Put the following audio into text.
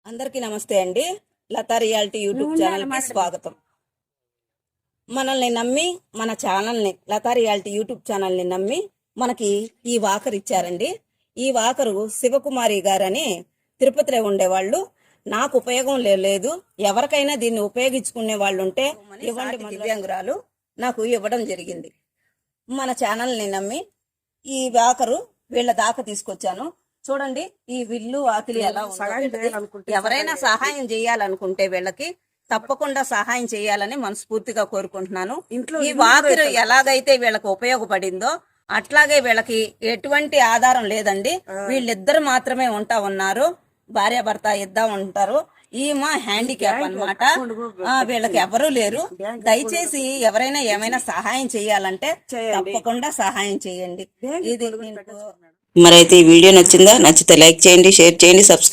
అందరికీ నమస్తే అండి. లతా రియాలిటీ యూట్యూబ్ ఛానల్కి స్వాగతం. మనల్ని నమ్మి మన ఛానల్ని లతా రియాలిటీ యూట్యూబ్ ఛానల్ని నమ్మి మనకి ఈ వాకర్ ఇచ్చారండి. ఈ వాకరు శివకుమారి గారని తిరుపతిలో ఉండేవాళ్ళు. నాకు ఉపయోగం లేదు, ఎవరికైనా దీన్ని ఉపయోగించుకునే వాళ్ళు ఉంటే ఇవ్వండి. దివ్యాంగురాలు నాకు ఇవ్వడం జరిగింది. మన ఛానల్ని నమ్మి ఈ వాకరు వీళ్ళ దాకా తీసుకొచ్చాను. చూడండి ఈ విల్లు ఆకిలి ఎలా ఉందో. ఎవరైనా సహాయం చేయాలనుకుంటే వీళ్ళకి తప్పకుండా సహాయం చేయాలని మనస్ఫూర్తిగా కోరుకుంటున్నాను. ఈ వాకిరు ఎలాగైతే వీళ్ళకి ఉపయోగపడిందో అట్లాగే వీళ్ళకి ఎటువంటి ఆధారం లేదండి. వీళ్ళిద్దరు మాత్రమే ఉన్నారు, భార్యాభర్త ఇద్దరు ఉంటారు. ఈమె హ్యాండిక్యాప్ అన్నమాట. వీళ్ళకి ఎవరూ లేరు. దయచేసి ఎవరైనా ఏమైనా సహాయం చేయాలంటే తప్పకుండా సహాయం చేయండి. ఇది మరైతే ఈ వీడియో నచ్చిందా? నచ్చితే లైక్ చేయండి, షేర్ చేయండి, సబ్స్క్రైబ్